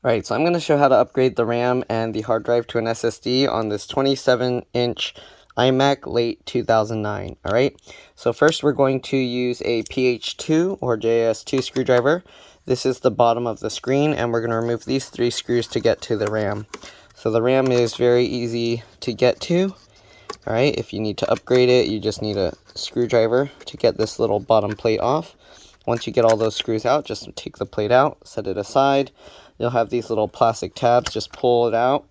Alright, so I'm going to show how to upgrade the RAM and the hard drive to an SSD on this 27-inch iMac late 2009. Alright, so first we're going to use a PH2 or JS2 screwdriver. This is the bottom of the screen, and we're going to remove these 3 screws to get to the RAM. So the RAM is very easy to get to. Alright, if you need to upgrade it, you just need a screwdriver to get this little bottom plate off. Once you get all those screws out, just take the plate out, set it aside. You'll have these little plastic tabs, just pull it out,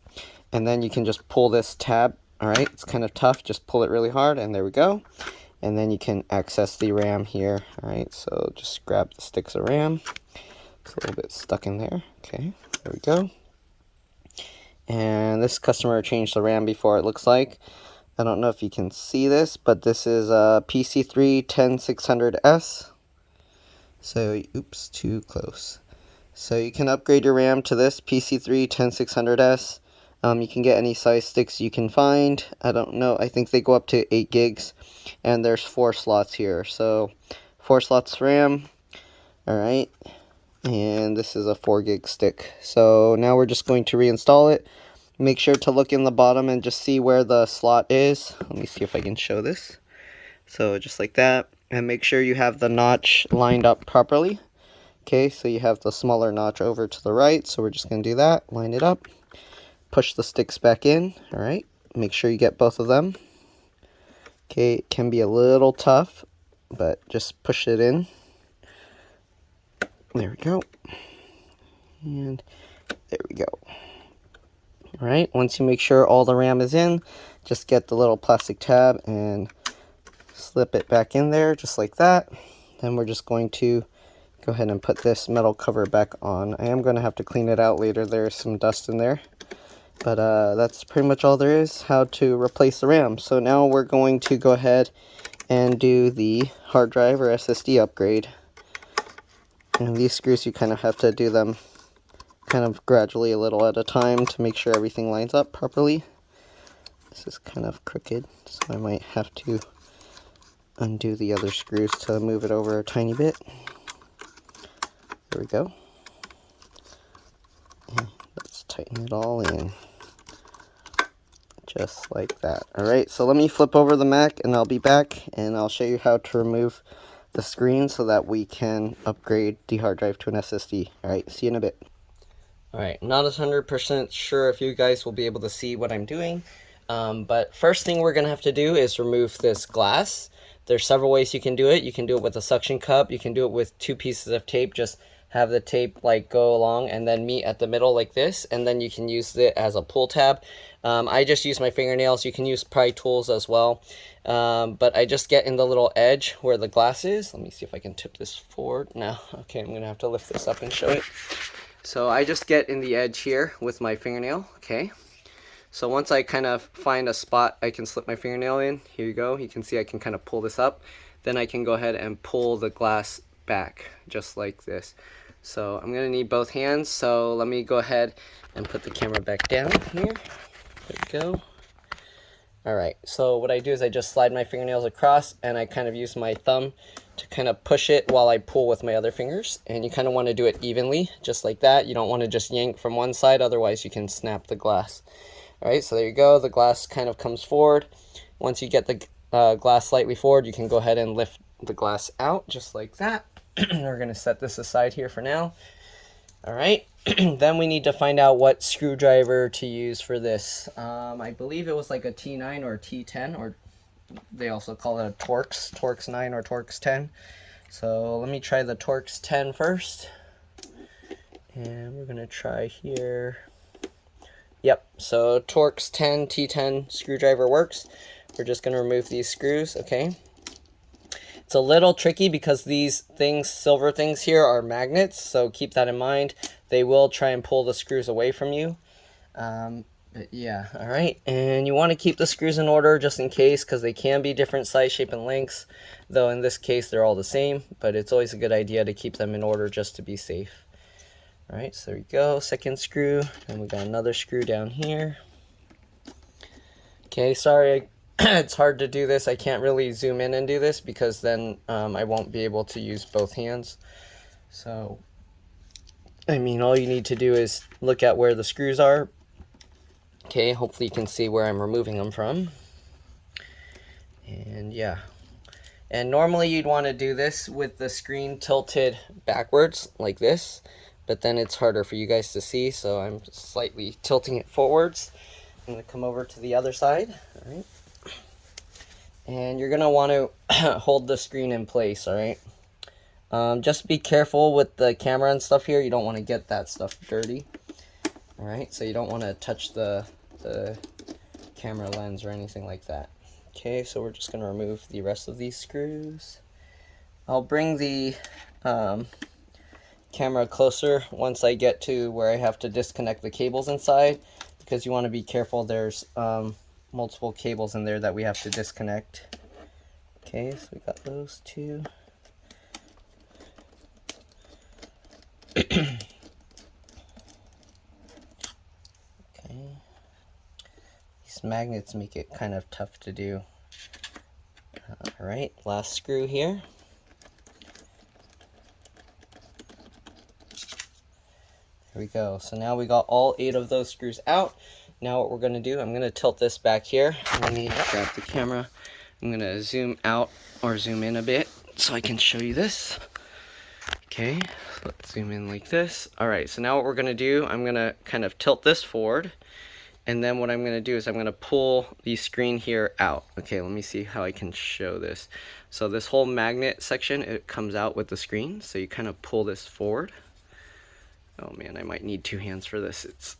and then you can just pull this tab. Alright, it's kind of tough, just pull it really hard, and there we go. And then you can access the RAM here. Alright, so just grab the sticks of RAM. It's a little bit stuck in there. Okay, there we go. And this customer changed the RAM before, it looks like. I don't know if you can see this, but this is a PC3 10600S. So, oops, too close. So you can upgrade your RAM to this PC3 10600S. You can get any size sticks you can find. I don't know, I think they go up to 8 gigs. And there's 4 slots here. So 4 slots RAM. Alright. And this is a 4 gig stick. So now we're just going to reinstall it. Make sure to look in the bottom and just see where the slot is. Let me see if I can show this. So just like that. And make sure you have the notch lined up properly. Okay, so you have the smaller notch over to the right, so we're just going to do that, line it up, push the sticks back in, alright, make sure you get both of them. Okay, it can be a little tough, but just push it in. There we go. And there we go. Alright, once you make sure all the RAM is in, just get the little plastic tab and slip it back in there, just like that. Then we're just going to go ahead and put this metal cover back on. I am going to have to clean it out later. There's some dust in there. But that's pretty much all there is, how to replace the RAM. So now we're going to go ahead and do the hard drive or SSD upgrade. And these screws, you kind of have to do them kind of gradually, a little at a time, to make sure everything lines up properly. This is kind of crooked, so I might have to undo the other screws to move it over a tiny bit. There we go. And let's tighten it all in. Just like that. Alright, so let me flip over the Mac and I'll be back and I'll show you how to remove the screen so that we can upgrade the hard drive to an SSD. Alright, see you in a bit. Alright, not 100% sure if you guys will be able to see what I'm doing. But first thing we're going to have to do is remove this glass. There's several ways you can do it. You can do it with a suction cup. You can do it with 2 pieces of tape. Just have the tape like go along and then meet at the middle like this, and then you can use it as a pull tab. I just use my fingernails. You can use pry tools as well, but I just get in the little edge where the glass is. Let me see if I can tip this forward. No, okay, I'm gonna have to lift this up and show it. So I just get in the edge here with my fingernail. Okay, so once I kind of find a spot I can slip my fingernail in, here you go, you can see I can kind of pull this up. Then I can go ahead and pull the glass back just like this. So I'm going to need both hands, so let me go ahead and put the camera back down here. There we go. Alright, so what I do is I just slide my fingernails across and I kind of use my thumb to kind of push it while I pull with my other fingers. And you kind of want to do it evenly, just like that. You don't want to just yank from one side, otherwise you can snap the glass. Alright, so there you go. The glass kind of comes forward. Once you get the glass slightly forward, you can go ahead and lift the glass out, just like that. We're going to set this aside here for now. Alright, then we need to find out what screwdriver to use for this. I believe it was like a T9 or a T10, or they also call it a Torx 9 or Torx 10. So let me try the Torx 10 first. And we're going to try here. Yep, so Torx 10 T10 screwdriver works. We're just going to remove these screws, okay? It's a little tricky because these things, silver things here, are magnets, so keep that in mind. They will try and pull the screws away from you. But yeah, alright. And you want to keep the screws in order just in case, because they can be different size, shape, and lengths. Though in this case, they're all the same, but it's always a good idea to keep them in order just to be safe. Alright, so there we go, second screw, and we got another screw down here. Okay, sorry, it's hard to do this. I can't really zoom in and do this because then I won't be able to use both hands. So I mean, all you need to do is look at where the screws are. Okay, hopefully you can see where I'm removing them from. And yeah. And normally you'd want to do this with the screen tilted backwards like this, but then it's harder for you guys to see, so I'm slightly tilting it forwards. I'm going to come over to the other side, all right? And you're going to want to hold the screen in place, all right? Just be careful with the camera and stuff here. You don't want to get that stuff dirty, all right? So you don't want to touch the camera lens or anything like that. Okay, so we're just going to remove the rest of these screws. I'll bring the camera closer once I get to where I have to disconnect the cables inside, because you want to be careful. There's multiple cables in there that we have to disconnect. Okay, so we got those two. Okay. These magnets make it kind of tough to do. Alright, last screw here. There we go. So now we got all 8 of those screws out. Now what we're going to do, I'm going to tilt this back here. Let me grab the camera. I'm going to zoom out or zoom in a bit so I can show you this. Okay, so let's zoom in like this. Alright, so now what we're going to do, I'm going to kind of tilt this forward. And then what I'm going to do is I'm going to pull the screen here out. Okay, let me see how I can show this. So this whole magnet section, it comes out with the screen. So you kind of pull this forward. Oh man, I might need 2 hands for this. It's,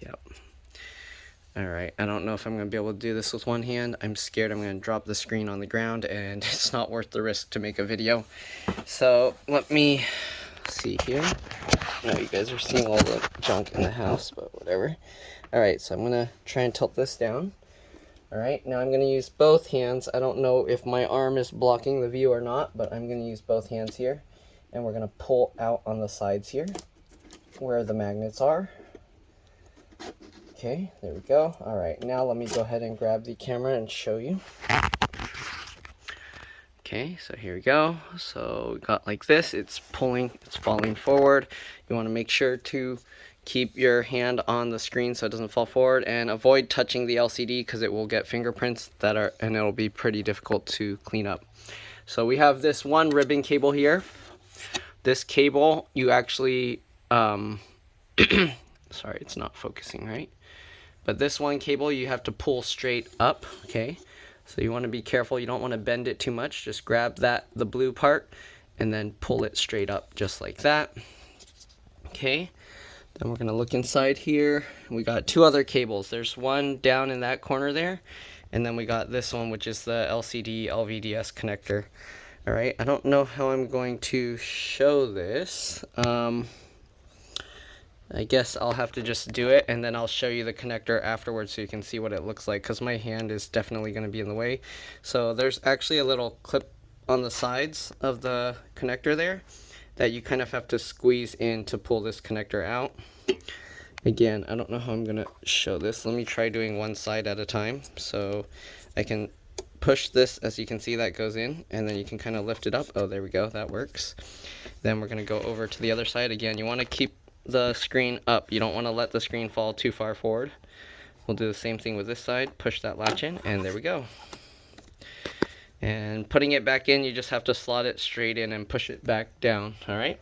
yep. Alright, I don't know if I'm going to be able to do this with 1 hand. I'm scared I'm going to drop the screen on the ground and it's not worth the risk to make a video. So let me see here. No, you guys are seeing all the junk in the house, but whatever. Alright, so I'm going to try and tilt this down. Alright, now I'm going to use both hands. I don't know if my arm is blocking the view or not, but I'm going to use both hands here. And we're going to pull out on the sides here where the magnets are. Okay, there we go. Alright, now let me go ahead and grab the camera and show you. Okay, so here we go. So we got like this. It's pulling, it's falling forward. You want to make sure to keep your hand on the screen so it doesn't fall forward, and avoid touching the LCD because it will get fingerprints and it'll be pretty difficult to clean up. So we have this one ribbon cable here. This cable, you actually, sorry, it's not focusing right. But this one cable, you have to pull straight up, okay? So you want to be careful. You don't want to bend it too much. Just grab the blue part, and then pull it straight up, just like that. Okay. Then we're going to look inside here. We got 2 other cables. There's one down in that corner there, and then we got this one, which is the LCD LVDS connector. Alright, I don't know how I'm going to show this. I guess I'll have to just do it, and then I'll show you the connector afterwards so you can see what it looks like, because my hand is definitely going to be in the way. So there's actually a little clip on the sides of the connector there that you kind of have to squeeze in to pull this connector out. Again, I don't know how I'm going to show this. Let me try doing one side at a time. So I can push this, as you can see, that goes in, and then you can kind of lift it up. Oh, there we go, that works. Then we're going to go over to the other side. Again, you want to keep the screen up. You don't want to let the screen fall too far forward. We'll do the same thing with this side. Push that latch in, and there we go. And putting it back in, you just have to slot it straight in and push it back down. Alright,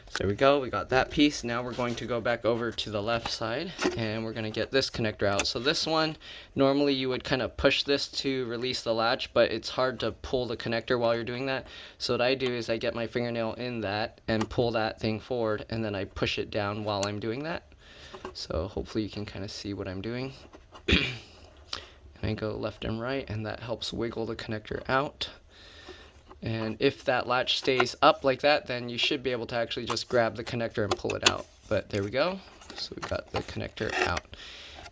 so there we go. We got that piece. Now we're going to go back over to the left side, and we're going to get this connector out. So this one, normally you would kind of push this to release the latch, but it's hard to pull the connector while you're doing that. So what I do is I get my fingernail in that and pull that thing forward, and then I push it down while I'm doing that. So hopefully you can kind of see what I'm doing. And I go left and right, and that helps wiggle the connector out. And if that latch stays up like that, then you should be able to actually just grab the connector and pull it out. But there we go. So we got the connector out.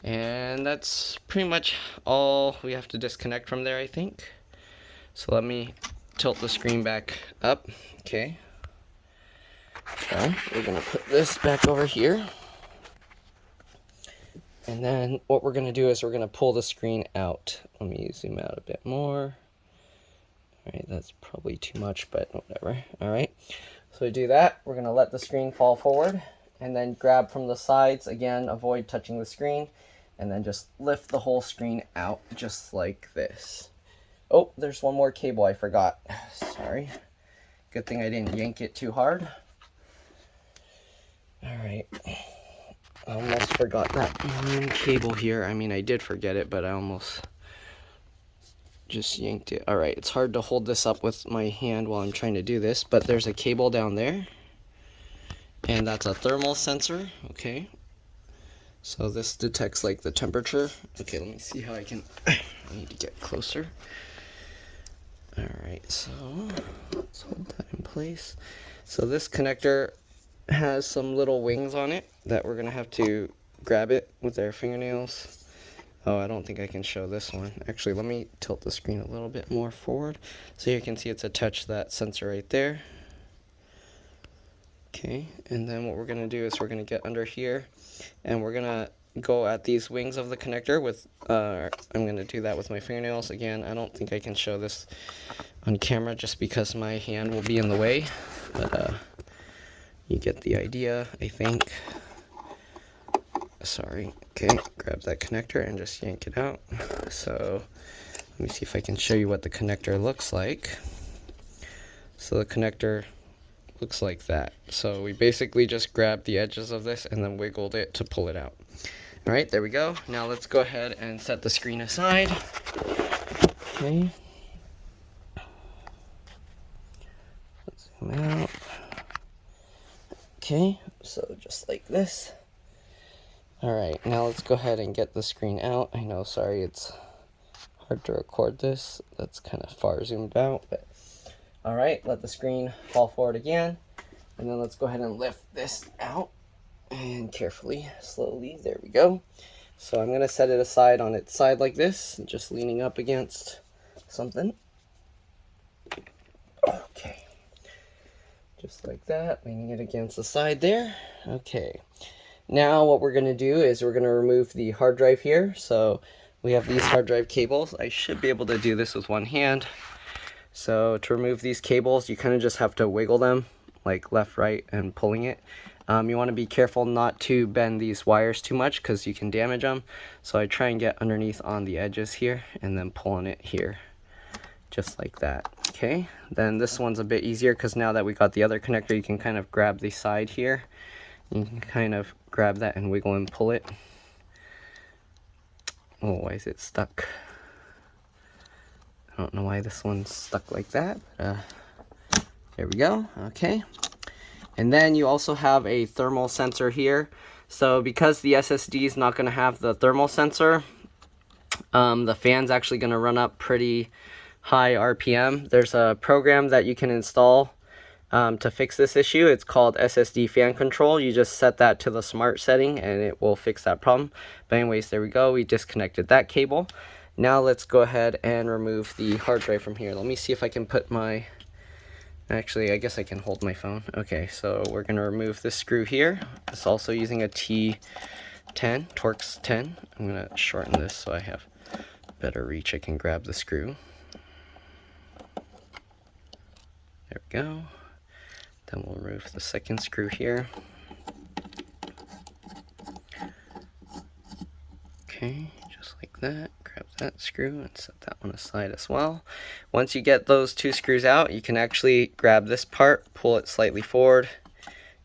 And that's pretty much all we have to disconnect from there, I think. So let me tilt the screen back up. Okay. So we're going to put this back over here. And then what we're going to do is we're going to pull the screen out. Let me zoom out a bit more. Alright, that's probably too much, but whatever. Alright, So we do that, we're going to let the screen fall forward, and then grab from the sides, again, avoid touching the screen, and then just lift the whole screen out, just like this. Oh, there's one more cable I forgot. Sorry. Good thing I didn't yank it too hard. Alright. I almost forgot that one cable here. I mean, I did forget it, but I almost just yanked it. Alright, it's hard to hold this up with my hand while I'm trying to do this, but there's a cable down there. And that's a thermal sensor, okay? So this detects like the temperature. Okay, let me see how I can, I need to get closer. Alright, so let's hold that in place. So this connector has some little wings on it that we're gonna have to grab it with our fingernails. Oh, I don't think I can show this one. Actually, let me tilt the screen a little bit more forward so you can see it's attached to that sensor right there. Okay, and then what we're gonna do is we're gonna get under here and we're gonna go at these wings of the connector with, I'm gonna do that with my fingernails. Again, I don't think I can show this on camera just because my hand will be in the way, but you get the idea, I think. Sorry. Okay, grab that connector and just yank it out. So let me see if I can show you what the connector looks like. So the connector looks like that. So we basically just grabbed the edges of this and then wiggled it to pull it out. All right, there we go. Now let's go ahead and set the screen aside. Okay. Let's zoom out. Okay, so just like this. All right, now let's go ahead and get the screen out. I know, sorry, it's hard to record this. That's kind of far zoomed out, but all right, let the screen fall forward again. And then let's go ahead and lift this out and carefully, slowly, there we go. So I'm gonna set it aside on its side like this, just leaning up against something. Okay, just like that, leaning it against the side there. Okay. Now what we're going to do is we're going to remove the hard drive here. So we have these hard drive cables. I should be able to do this with one hand. So to remove these cables, you kind of just have to wiggle them like left, right, and pulling it. You want to be careful not to bend these wires too much because you can damage them. So I try and get underneath on the edges here and then pull on it here, just like that. Okay, then this one's a bit easier because now that we got the other connector, you can kind of grab the side here. You can kind of grab that and wiggle and pull it. Oh, why is it stuck? I don't know why this one's stuck like that. There we go. Okay. And then you also have a thermal sensor here. So because the SSD is not going to have the thermal sensor, the fan's actually going to run up pretty high RPM. There's a program that you can install to fix this issue. It's called SSD fan control. You just set that to the smart setting and it will fix that problem. But anyways, there we go. We disconnected that cable. Now let's go ahead and remove the hard drive from here. Let me see if I can put my, actually I guess I can hold my phone. Okay, so we're going to remove this screw here. It's also using a T10, Torx 10. I'm going to shorten this so I have better reach. I can grab the screw. There we go. Then we'll remove the second screw here. Okay, just like that. Grab that screw and set that one aside as well. Once you get those two screws out, you can actually grab this part, pull it slightly forward,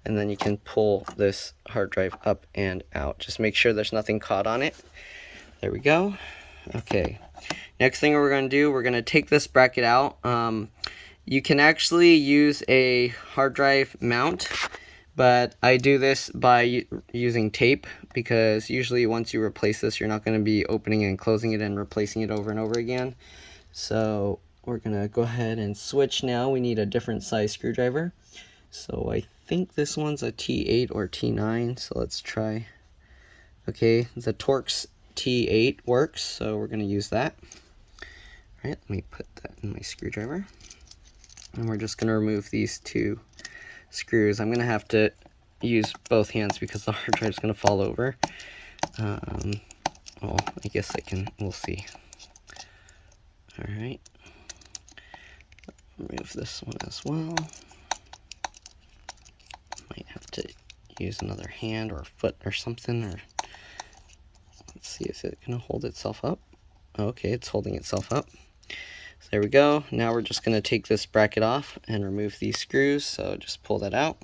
and then you can pull this hard drive up and out. Just make sure there's nothing caught on it. There we go. Okay, next thing we're going to do, we're going to take this bracket out. You can actually use a hard drive mount, but I do this by using tape because usually once you replace this, you're not going to be opening and closing it and replacing it over and over again. So we're going to go ahead and switch now. We need a different size screwdriver. So I think this one's a T8 or T9, so let's try. Okay, the Torx T8 works, so we're going to use that. All right, let me put that in my screwdriver. And we're just going to remove these two screws. I'm going to have to use both hands because the hard drive is going to fall over. Well, I guess I can, we'll see. Alright. Remove this one as well. to use another hand or foot or something, or let's see, is it gonna hold itself up? Okay, it's holding itself up. So there we go. Now we're just gonna take this bracket off and remove these screws, so just pull that out.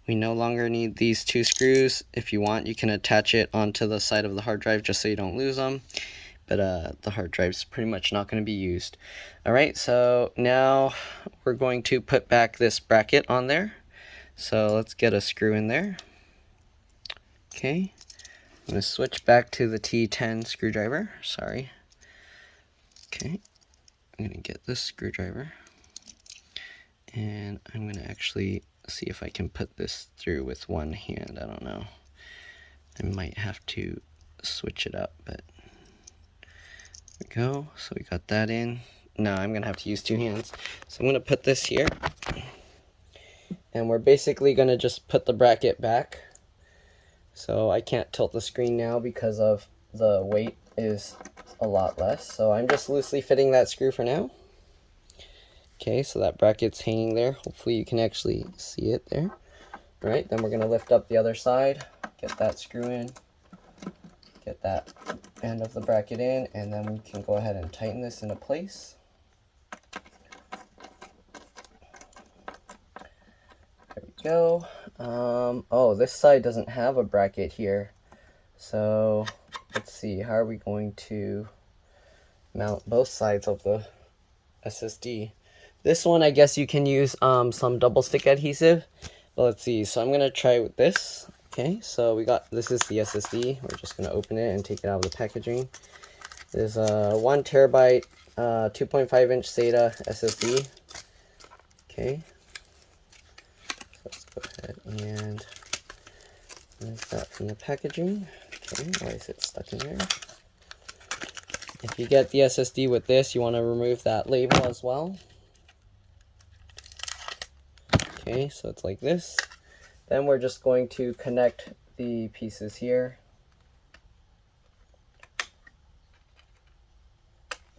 We no longer need these 2 screws. If you want, you can attach it onto the side of the hard drive just so you don't lose them. But the hard drive's pretty much not going to be used. Alright, so now we're going to put back this bracket on there. So let's get a screw in there. Okay, I'm going to switch back to the T10 screwdriver. Sorry. Okay, I'm going to get this screwdriver. And I'm going to actually see if I can put this through with one hand. I don't know. I might have to switch it up, but there we go. So we got that in. Now I'm gonna have to use 2 hands. So I'm gonna put this here, and we're basically gonna just put the bracket back. So I can't tilt the screen now because of the weight is a lot less. So I'm just loosely fitting that screw for now. Okay, so that bracket's hanging there. Hopefully you can actually see it there. All right, then we're gonna lift up the other side, get that screw in, get that end of the bracket in, and then we can go ahead and tighten this into place. There we go. Oh, this side doesn't have a bracket here. So let's see, how are we going to mount both sides of the SSD? This one, I guess you can use some double stick adhesive. But let's see, so I'm gonna try with this. Okay, so this is the SSD. We're just gonna open it and take it out of the packaging. There's a 1 terabyte, 2.5-inch SATA SSD. Okay, so let's go ahead and remove that from the packaging. Okay, why is it stuck in there? If you get the SSD with this, you want to remove that label as well. Okay, so it's like this. Then we're just going to connect the pieces here.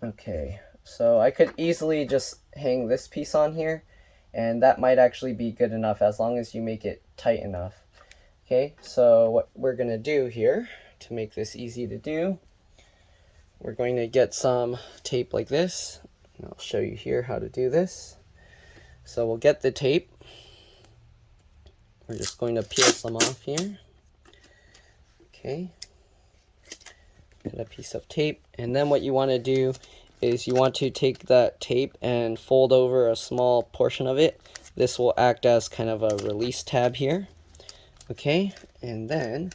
Okay, so I could easily just hang this piece on here, and that might actually be good enough as long as you make it tight enough. Okay, so what we're going to do here to make this easy to do, we're going to get some tape like this, and I'll show you here how to do this. So we'll get the tape. We're just going to peel some off here. Okay, get a piece of tape, and then what you want to do is you want to take that tape and fold over a small portion of it. This will act as kind of a release tab here. Okay, and then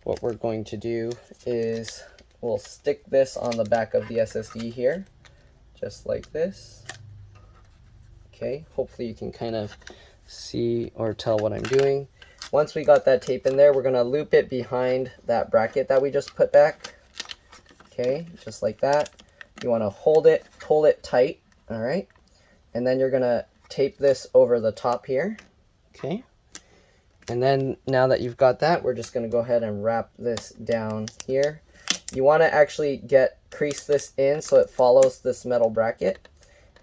what we're going to do is we'll stick this on the back of the SSD here, just like this. Okay, hopefully you can kind of see or tell what I'm doing. Once we got that tape in there, we're going to loop it behind that bracket that we just put back. Okay, just like that. You want to hold it, pull it tight, all right? And then you're going to tape this over the top here. Okay. And then now that you've got that, we're just going to go ahead and wrap this down here. You want to actually crease this in so it follows this metal bracket.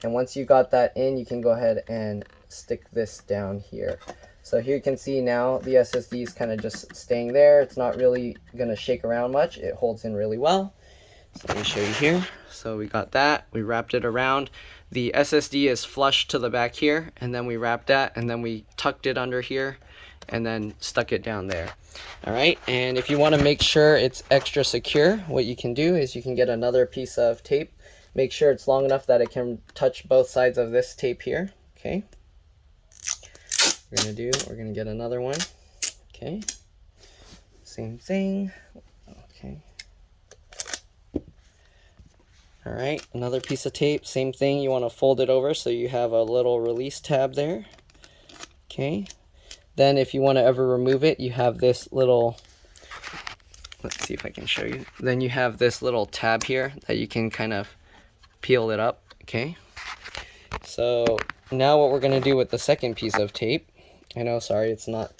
And once you got that in, you can go ahead and stick this down here. So here you can see now the SSD is kind of just staying there. It's not really going to shake around much. It holds in really well. So let me show you here. So we got that. We wrapped it around. The SSD is flush to the back here, and then we wrapped that, and then we tucked it under here, and then stuck it down there. All right, and if you want to make sure it's extra secure, what you can do is you can get another piece of tape. Make sure it's long enough that it can touch both sides of this tape here. Okay. We're gonna get another one. Okay. Same thing. Okay. All right, another piece of tape, same thing. You want to fold it over so you have a little release tab there. Okay. Then if you want to ever remove it, you have this little, let's see if I can show you. Then you have this little tab here that you can kind of peel it up. Okay. So now what we're going to do with the second piece of tape, I know, sorry, it's not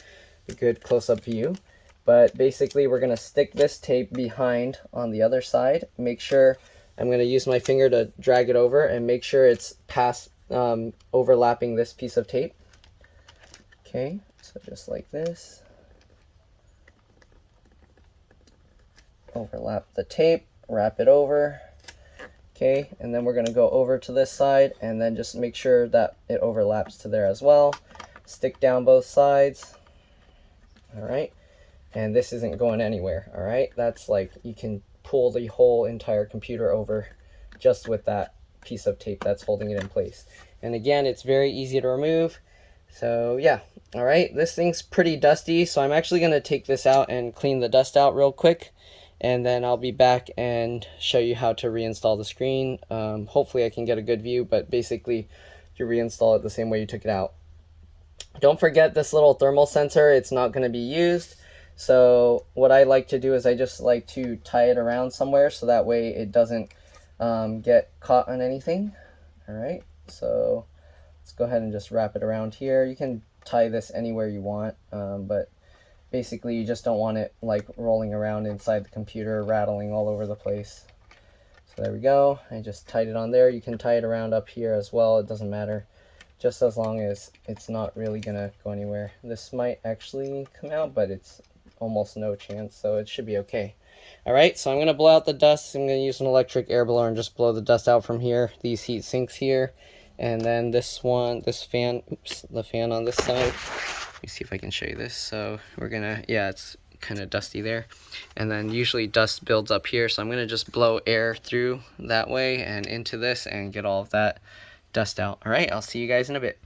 a good close-up view, but basically we're going to stick this tape behind on the other side. Make sure, I'm going to use my finger to drag it over and make sure it's past overlapping this piece of tape. Okay, So just like this. Overlap the tape, wrap it over. Okay, and then we're going to go over to this side and then just make sure that it overlaps to there as well. Stick down both sides. All right, and this isn't going anywhere. All right, that's like you can pull the whole entire computer over just with that piece of tape that's holding it in place. And again, it's very easy to remove. So yeah, all right, this thing's pretty dusty, so I'm actually going to take this out and clean the dust out real quick. And then I'll be back and show you how to reinstall the screen. Hopefully I can get a good view, but basically you reinstall it the same way you took it out. Don't forget this little thermal sensor, it's not going to be used. So what I like to do is I just like to tie it around somewhere so that way it doesn't get caught on anything. All right, so let's go ahead and just wrap it around here. You can tie this anywhere you want, but basically you just don't want it like rolling around inside the computer, rattling all over the place. So there we go, I just tied it on there. You can tie it around up here as well, it doesn't matter, just as long as it's not really gonna go anywhere. This might actually come out, but it's almost no chance, so it should be okay. Alright, so I'm gonna blow out the dust. I'm gonna use an electric air blower and just blow the dust out from here, these heat sinks here, and then this one, this fan, oops, the fan on this side. Let me see if I can show you this. So we're gonna, yeah, it's kind of dusty there. And then usually dust builds up here. So I'm gonna just blow air through that way and into this and get all of that dust out. All right, I'll see you guys in a bit.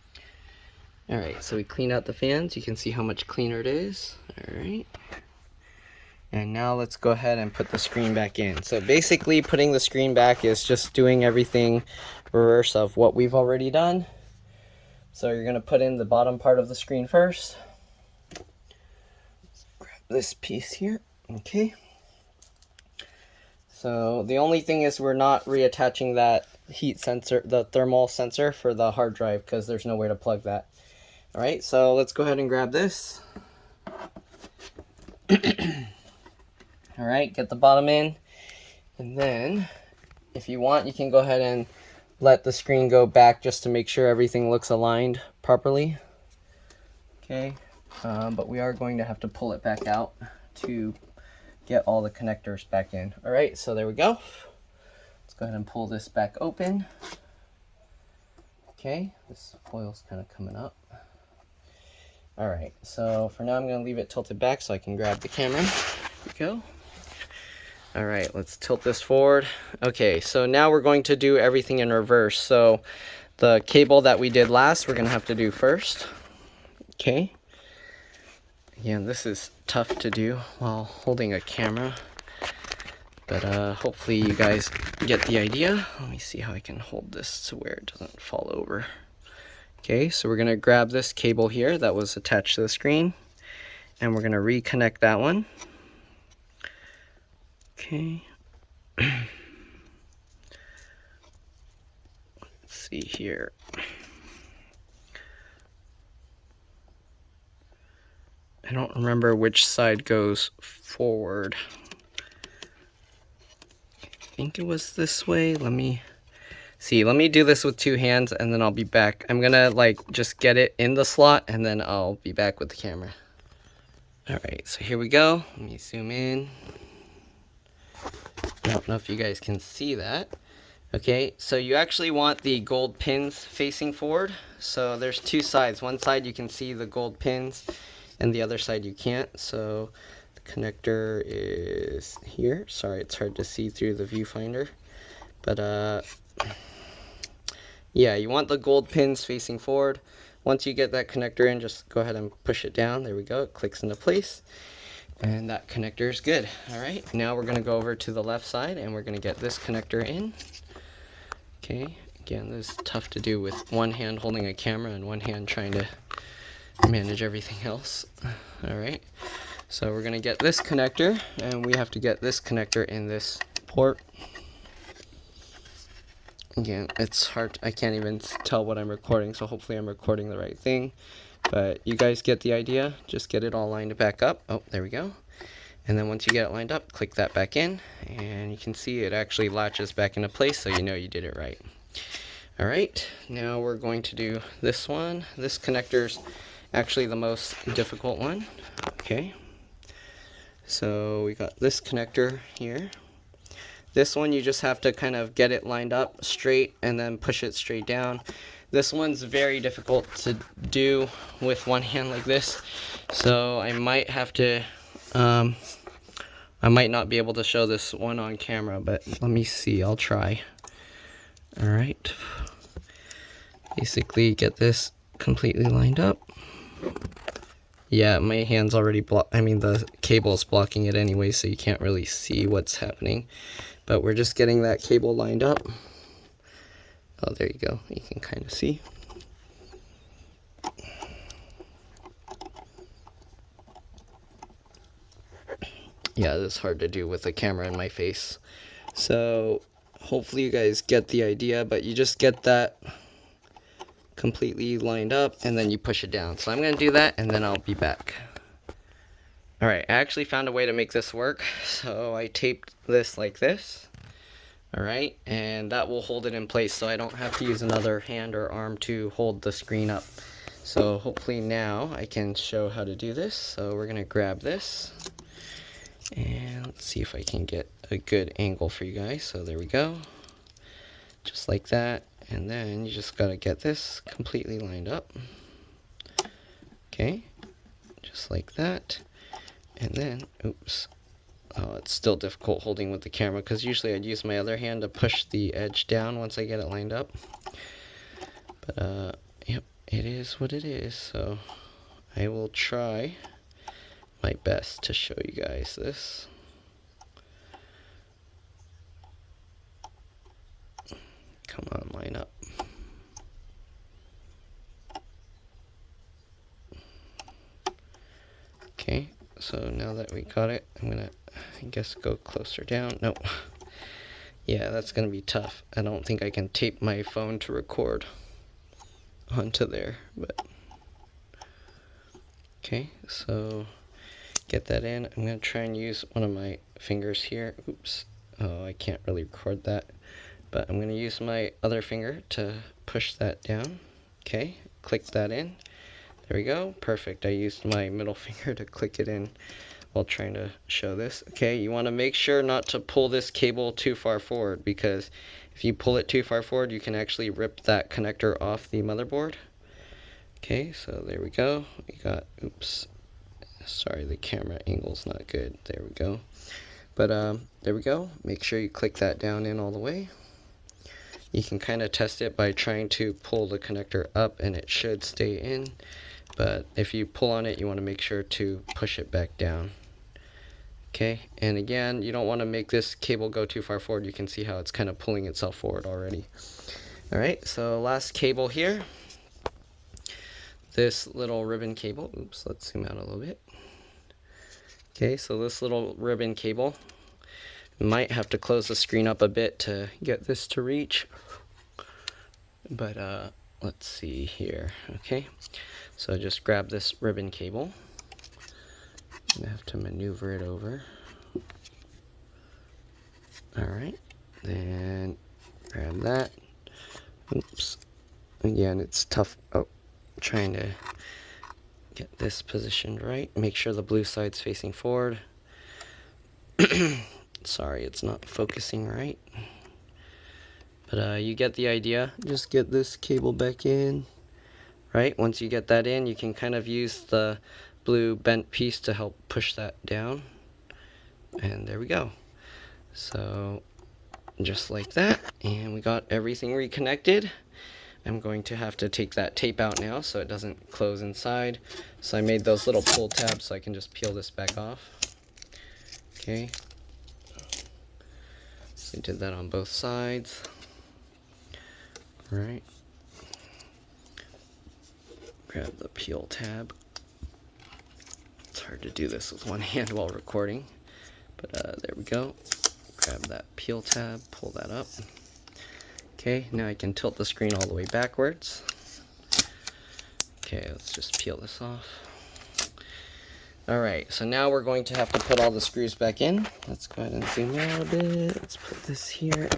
All right, so we cleaned out the fans. You can see how much cleaner it is. All right. And now let's go ahead and put the screen back in. So basically putting the screen back is just doing everything reverse of what we've already done. So you're going to put in the bottom part of the screen first. Grab this piece here. Okay. So the only thing is we're not reattaching that heat sensor, the thermal sensor for the hard drive, because there's nowhere to plug that. All right, so let's go ahead and grab this. All right, get the bottom in. And then if you want, you can go ahead and let the screen go back just to make sure everything looks aligned properly. Okay, but we are going to have to pull it back out to get all the connectors back in. All right, so there we go. Let's go ahead and pull this back open. Okay, this foil's kind of coming up. All right, so for now I'm going to leave it tilted back so I can grab the camera. There we go. All right, let's tilt this forward. Okay, so now we're going to do everything in reverse. So the cable that we did last, we're gonna have to do first. Okay. Again, this is tough to do while holding a camera, but hopefully you guys get the idea. Let me see how I can hold this to where it doesn't fall over. Okay, so we're gonna grab this cable here that was attached to the screen, and we're gonna reconnect that one. Okay. Let's see here. I don't remember which side goes forward. I think it was this way. Let me see. Let me do this with two hands and then I'll be back. I'm gonna like just get it in the slot and then I'll be back with the camera. All right, so here we go. Let me zoom in. I don't know if you guys can see that. Okay, so you actually want the gold pins facing forward. So there's two sides. One side you can see the gold pins and the other side you can't. So the connector is here. Sorry, it's hard to see through the viewfinder. But yeah, you want the gold pins facing forward. Once you get that connector in, just go ahead and push it down. There we go, it clicks into place. And that connector is good. All right, now we're gonna go over to the left side and we're gonna get this connector in. Okay, again, this is tough to do with one hand holding a camera and one hand trying to manage everything else. All right, so we're gonna get this connector and we have to get this connector in this port. Again, it's hard, I can't even tell what I'm recording, so hopefully I'm recording the right thing. But you guys get the idea. Just get it all lined back up. Oh, there we go. And then once you get it lined up, click that back in. And you can see it actually latches back into place, so you know you did it right. All right, now we're going to do this one. This connector's actually the most difficult one. Okay, so we got this connector here. This one you just have to kind of get it lined up straight and then push it straight down. This one's very difficult to do with one hand like this, so I might have to, I might not be able to show this one on camera, but let me see, I'll try. Alright, basically get this completely lined up. Yeah, my hand's already the cable's blocking it anyway, so you can't really see what's happening. But we're just getting that cable lined up. Oh, there you go. You can kind of see. Yeah, this is hard to do with the camera in my face. So, hopefully you guys get the idea, but you just get that completely lined up and then you push it down. So I'm going to do that and then I'll be back. Alright, I actually found a way to make this work. So I taped this like this. Alright, and that will hold it in place so I don't have to use another hand or arm to hold the screen up. So hopefully now I can show how to do this. So we're going to grab this and let's see if I can get a good angle for you guys. So there we go. Just like that. And then you just got to get this completely lined up. Okay, just like that. And then, oops, oh, it's still difficult holding with the camera because usually I'd use my other hand to push the edge down once I get it lined up. But, yep, it is what it is. So I will try my best to show you guys this. Come on, line up. Okay. So now that we got it, I'm gonna, I guess, go closer down. No. Yeah, that's gonna be tough. I don't think I can tape my phone to record onto there, but. Okay, so get that in. I'm gonna try and use one of my fingers here. Oops. Oh, I can't really record that. But I'm gonna use my other finger to push that down. Okay, click that in. There we go, perfect. I used my middle finger to click it in while trying to show this. Okay, you want to make sure not to pull this cable too far forward because if you pull it too far forward, you can actually rip that connector off the motherboard. Okay, so there we go. We got, oops, sorry, the camera angle's not good. There we go. But there we go. Make sure you click that down in all the way. You can kind of test it by trying to pull the connector up and it should stay in. But if you pull on it, you want to make sure to push it back down. Okay, and again, you don't want to make this cable go too far forward. You can see how it's kind of pulling itself forward already. Alright, so last cable here. This little ribbon cable. Oops, let's zoom out a little bit. Okay, so this little ribbon cable. Might have to close the screen up a bit to get this to reach. But let's see here. Okay. So just grab this ribbon cable. I have to maneuver it over. Alright, then grab that. Oops. Again, it's tough. Oh, trying to get this positioned right. Make sure the blue side's facing forward. Sorry, it's not focusing right. But you get the idea. Just get this cable back in. Right, once you get that in, you can kind of use the blue bent piece to help push that down. And there we go. So, just like that. And we got everything reconnected. I'm going to have to take that tape out now so it doesn't close inside. So I made those little pull tabs so I can just peel this back off. Okay. So I did that on both sides. All right. Grab the peel tab. It's hard to do this with one hand while recording, but there we go. Grab that peel tab, pull that up. Okay, now I can tilt the screen all the way backwards. Okay, let's just peel this off. Alright, so now we're going to have to put all the screws back in. Let's go ahead and zoom out a bit. Let's put this here.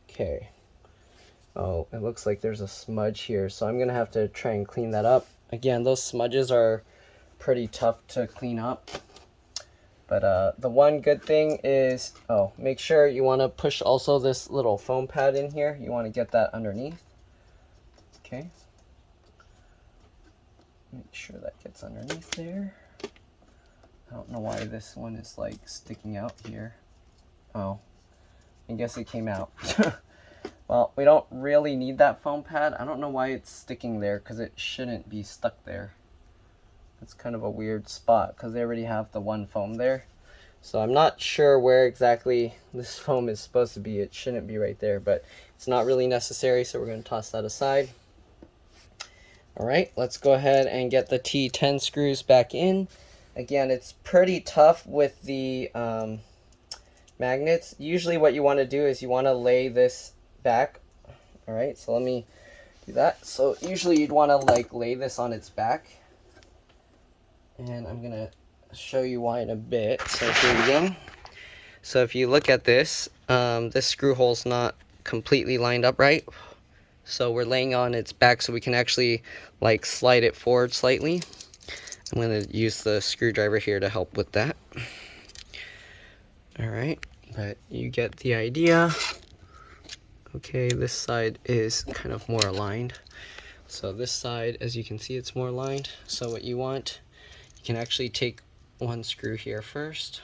Okay. Oh, it looks like there's a smudge here, so I'm gonna have to try and clean that up. Again, those smudges are pretty tough to clean up. But the one good thing is, oh, make sure you want to push also this little foam pad in here. You want to get that underneath. Okay. Make sure that gets underneath there. I don't know why this one is like sticking out here. Oh, I guess it came out. Well, we don't really need that foam pad. I don't know why it's sticking there because it shouldn't be stuck there. It's kind of a weird spot because they already have the one foam there. So I'm not sure where exactly this foam is supposed to be. It shouldn't be right there, but it's not really necessary, so we're going to toss that aside. All right, let's go ahead and get the T10 screws back in. Again, it's pretty tough with the magnets. Usually what you want to do is you want to lay this back. All right, so let me do that. So usually you'd want to like lay this on its back. And I'm going to show you why in a bit. So here we go. So if you look at this, this screw hole's not completely lined up right. So we're laying on its back so we can actually like slide it forward slightly. I'm going to use the screwdriver here to help with that. All right, but you get the idea. Okay, this side is kind of more aligned. So this side, as you can see, it's more aligned. So what you want, you can actually take one screw here first,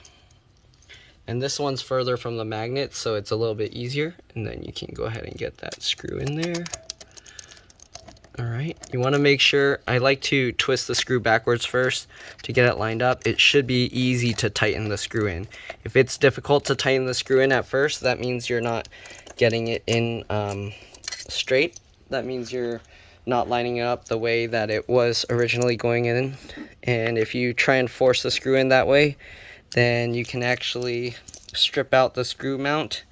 and this one's further from the magnet, so it's a little bit easier, and then you can go ahead and get that screw in there. All right, you want to make sure, I like to twist the screw backwards first to get it lined up. It should be easy to tighten the screw in. If it's difficult to tighten the screw in at first, that means you're not getting it in straight. That means you're not lining it up the way that it was originally going in. And if you try and force the screw in that way, then you can actually strip out the screw mount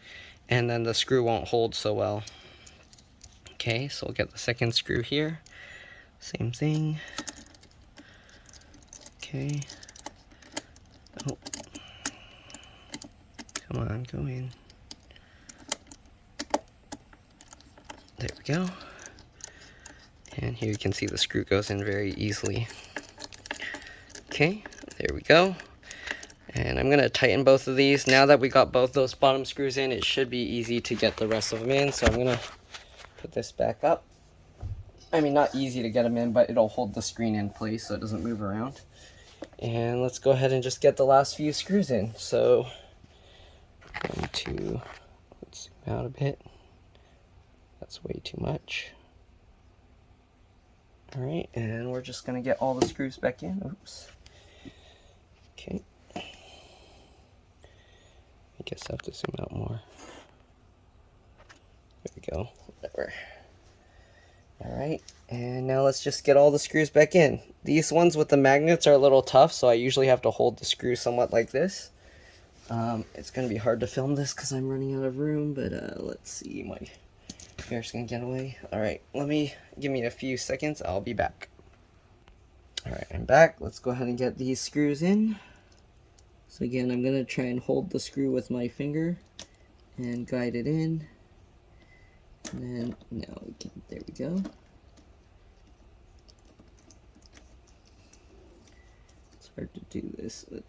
and then the screw won't hold so well. Okay, so we'll get the second screw here. Same thing. Okay. Oh. Come on, go in. There we go. And here you can see the screw goes in very easily. Okay, there we go. And I'm gonna tighten both of these. Now that we got both those bottom screws in, it should be easy to get the rest of them in. So I'm gonna put this back up. I mean, not easy to get them in, but it'll hold the screen in place so it doesn't move around. And let's go ahead and just get the last few screws in. So let's zoom out a bit. That's way too much. All right, and we're just gonna get all the screws back in. Oops. Okay. I guess I have to zoom out more. There we go, whatever. All right, and now let's just get all the screws back in. These ones with the magnets are a little tough, so I usually have to hold the screw somewhat like this. It's gonna be hard to film this because I'm running out of room, but let's see, my hair's gonna get away. All right, give me a few seconds, I'll be back. All right, I'm back. Let's go ahead and get these screws in. So again, I'm gonna try and hold the screw with my finger and guide it in. And then, now we can, there we go. It's hard to do this with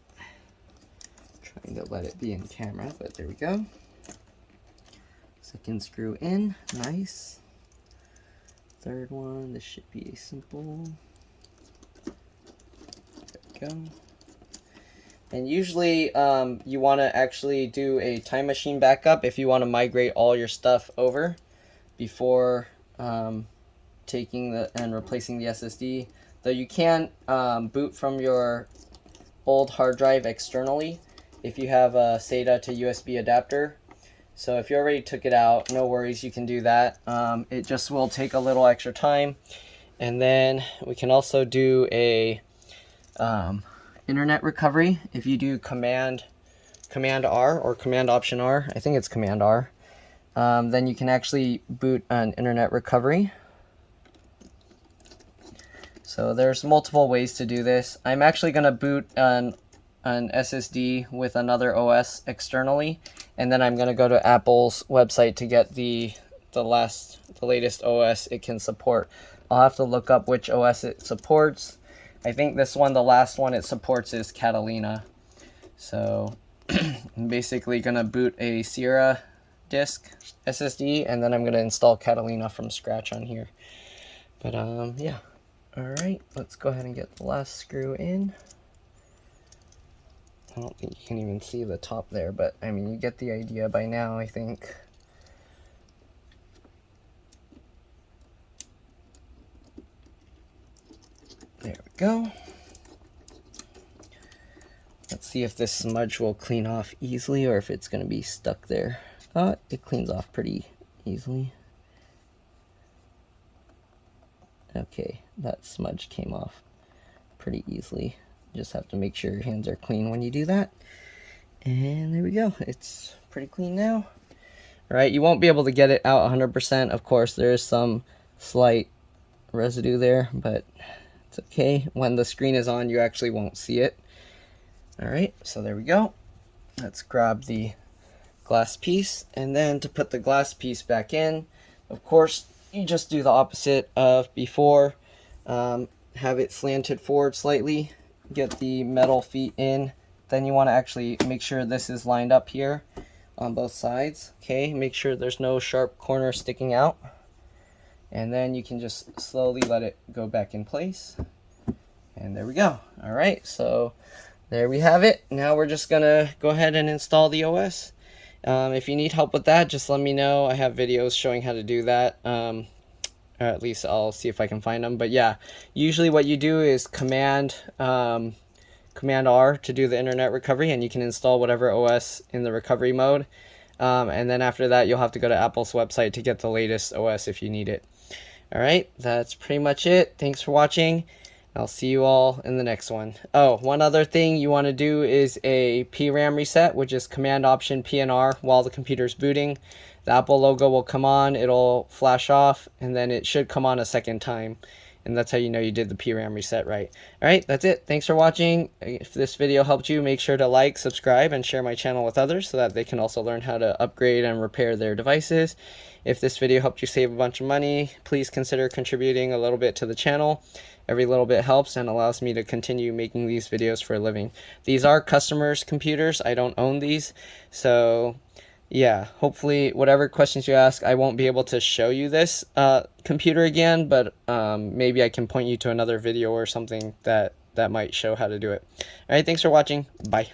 trying to let it be in camera, but there we go. Second screw in, nice. Third one, this should be simple. There we go. And usually you want to actually do a time machine backup if you want to migrate all your stuff over before taking and replacing the SSD. Though you can boot from your old hard drive externally if you have a SATA to USB adapter. So if you already took it out, no worries, you can do that. It just will take a little extra time. And then we can also do a internet recovery. If you do Command R or Command Option R, I think it's Command R, then you can actually boot an internet recovery. So there's multiple ways to do this. I'm actually going to boot an SSD with another OS externally, and then I'm going to go to Apple's website to get the the latest OS it can support. I'll have to look up which OS it supports. I think this one, the last one it supports, is Catalina. So I'm basically gonna boot a Sierra disk SSD, and then I'm gonna install Catalina from scratch on here. But yeah. Alright, let's go ahead and get the last screw in. I don't think you can even see the top there, but I mean, you get the idea by now, I think. There we go. Let's see if this smudge will clean off easily or if it's going to be stuck there. It cleans off pretty easily. Okay, that smudge came off pretty easily. Just have to make sure your hands are clean when you do that. And there we go. It's pretty clean now. All right, you won't be able to get it out 100%. Of course, there is some slight residue there, but it's okay. When the screen is on, you actually won't see it. All right, so there we go. Let's grab the glass piece, and then to put the glass piece back in, of course, you just do the opposite of before. Have it slanted forward slightly, get the metal feet in. Then you want to actually make sure this is lined up here on both sides. Okay, make sure there's no sharp corner sticking out. And then you can just slowly let it go back in place. And there we go. All right, so there we have it. Now we're just gonna go ahead and install the OS. If you need help with that, just let me know. I have videos showing how to do that. Or at least I'll see if I can find them. But yeah, usually what you do is Command R to do the internet recovery, and you can install whatever OS in the recovery mode. And then after that, you'll have to go to Apple's website to get the latest OS if you need it. All right, that's pretty much it. Thanks for watching. I'll see you all in the next one. Oh, one other thing you want to do is a PRAM reset, which is Command Option PNR while the computer's booting. The Apple logo will come on, it'll flash off, and then it should come on a second time. And that's how you know you did the PRAM reset right. All right, that's it. Thanks for watching. If this video helped you, make sure to like, subscribe, and share my channel with others so that they can also learn how to upgrade and repair their devices. If this video helped you save a bunch of money, please consider contributing a little bit to the channel. Every little bit helps and allows me to continue making these videos for a living. These are customers' computers. I don't own these. So yeah, hopefully whatever questions you ask, I won't be able to show you this computer again, but maybe I can point you to another video or something that might show how to do it. All right, thanks for watching. Bye.